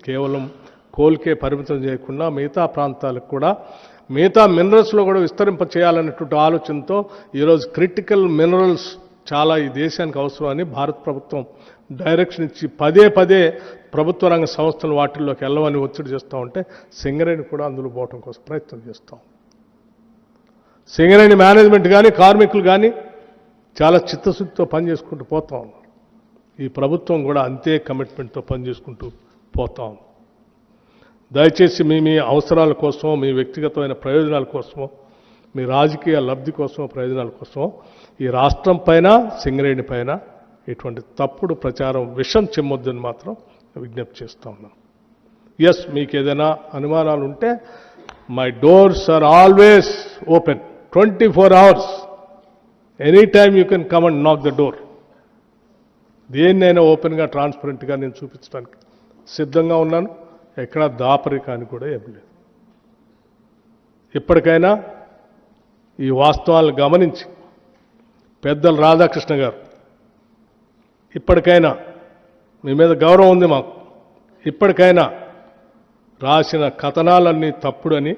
కేవలం కోల్కే పరిమితం చేయకుండా మిగతా ప్రాంతాలకు కూడా మిగతా మినరల్స్లో కూడా విస్తరింప చేయాలనేటువంటి ఆలోచనతో ఈరోజు క్రిటికల్ మినరల్స్ చాలా ఈ దేశానికి అవసరమని భారత ప్రభుత్వం డైరెక్షన్ ఇచ్చి పదే ప్రభుత్వ రంగ సంస్థలు వాటిల్లోకి వెళ్ళవని ఒత్తిడి చేస్తూ ఉంటే సింగరేణి కూడా అందులో పోవటం కోసం ప్రయత్నం చేస్తాం. సింగరేణి మేనేజ్మెంట్ కానీ కార్మికులు కానీ చాలా చిత్తశుద్ధితో పనిచేసుకుంటూ పోతా ఉన్నారు. ఈ ప్రభుత్వం కూడా అంతే కమిట్మెంట్తో పనిచేసుకుంటూ పోతా ఉంది. దయచేసి మీ అవసరాల కోసం, మీ వ్యక్తిగతమైన ప్రయోజనాల కోసమో, మీ రాజకీయ లబ్ధి కోసం, ప్రయోజనాల కోసం ఈ రాష్ట్రం పైన, సింగరేణి పైన ఇటువంటి తప్పుడు ప్రచారం విషం చెమ్మొద్దని మాత్రం విజ్ఞప్తి చేస్తూ ఉన్నాను. ఎస్, మీకు ఏదైనా అనుమానాలు ఉంటే my doors are always open 24 hours. Any time you can come and knock the door. దేన్నైనా ఓపెన్గా ట్రాన్స్పరెంట్గా నేను చూపించడానికి సిద్ధంగా ఉన్నాను. ఎక్కడా దాపరికాని కూడా ఏం లేదు. ఇప్పటికైనా ఈ వాస్తవాలను గమనించి పెద్దలు రాధాకృష్ణ గారు, ఇప్పటికైనా మీ మీద గౌరవం ఉంది మాకు, ఇప్పటికైనా రాసిన కథనాలన్నీ తప్పుడని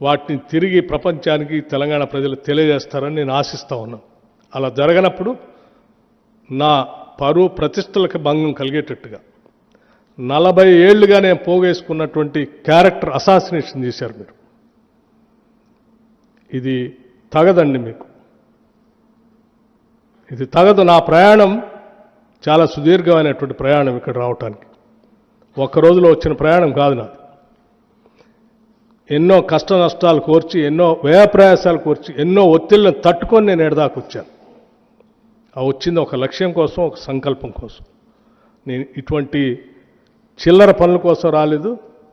వాటిని తిరిగి ప్రపంచానికి, తెలంగాణ ప్రజలకు తెలియజేస్తారని నేను ఆశిస్తూ ఉన్నాను. అలా జరగనప్పుడు నా పరువు ప్రతిష్టలకు భంగం కలిగేటట్టుగా 40 ఏళ్లుగా నేను పోగేసుకున్నటువంటి క్యారెక్టర్ అసాసినేషన్ చేశారు మీరు. ఇది తగదండి, మీకు ఇది తగదు. నా ప్రయాణం చాలా సుదీర్ఘమైనటువంటి ప్రయాణం. ఇక్కడ రావటానికి ఒక్క రోజులో వచ్చిన ప్రయాణం కాదు నాది. ఎన్నో కష్ట నష్టాలు కోర్చి, ఎన్నో వ్యయప్రయాసాలు కోర్చి, ఎన్నో ఒత్తిళ్లను తట్టుకొని నేను ఎడదాకా వచ్చాను. ఆ వచ్చింది ఒక లక్ష్యం కోసం, ఒక సంకల్పం కోసం. నేను ఇటువంటి చిల్లర పనుల కోసం రాలేదు,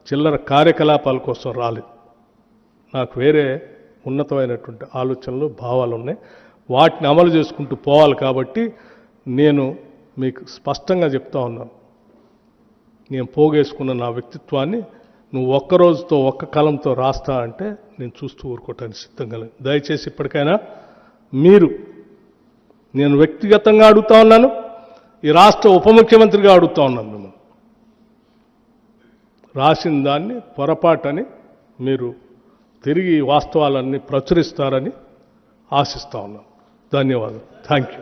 చిల్లర కార్యకలాపాల కోసం రాలేదు. నాకు వేరే ఉన్నతమైనటువంటి ఆలోచనలు, భావాలు ఉన్నాయి. వాటిని అమలు చేసుకుంటూ పోవాలి. కాబట్టి నేను మీకు స్పష్టంగా చెప్తా ఉన్నాను, నేను పోగేసుకున్న నా వ్యక్తిత్వాన్ని నువ్వు ఒక్క రోజుతో, ఒక్క కలంతో రాస్తా అంటే నేను చూస్తూ ఊరుకోవటానికి సిద్ధంగా లేదు. దయచేసి ఇప్పటికైనా మీరు, నేను వ్యక్తిగతంగా అడుగుతా ఉన్నాను, ఈ రాష్ట్ర ఉప ముఖ్యమంత్రిగా అడుగుతా ఉన్నాను మిమ్మల్ని, రాసిన దాన్ని పొరపాటని మీరు తిరిగి వాస్తవాలన్నీ ప్రచురిస్తారని ఆశిస్తా ఉన్నాను. ధన్యవాదాలు. Thank you.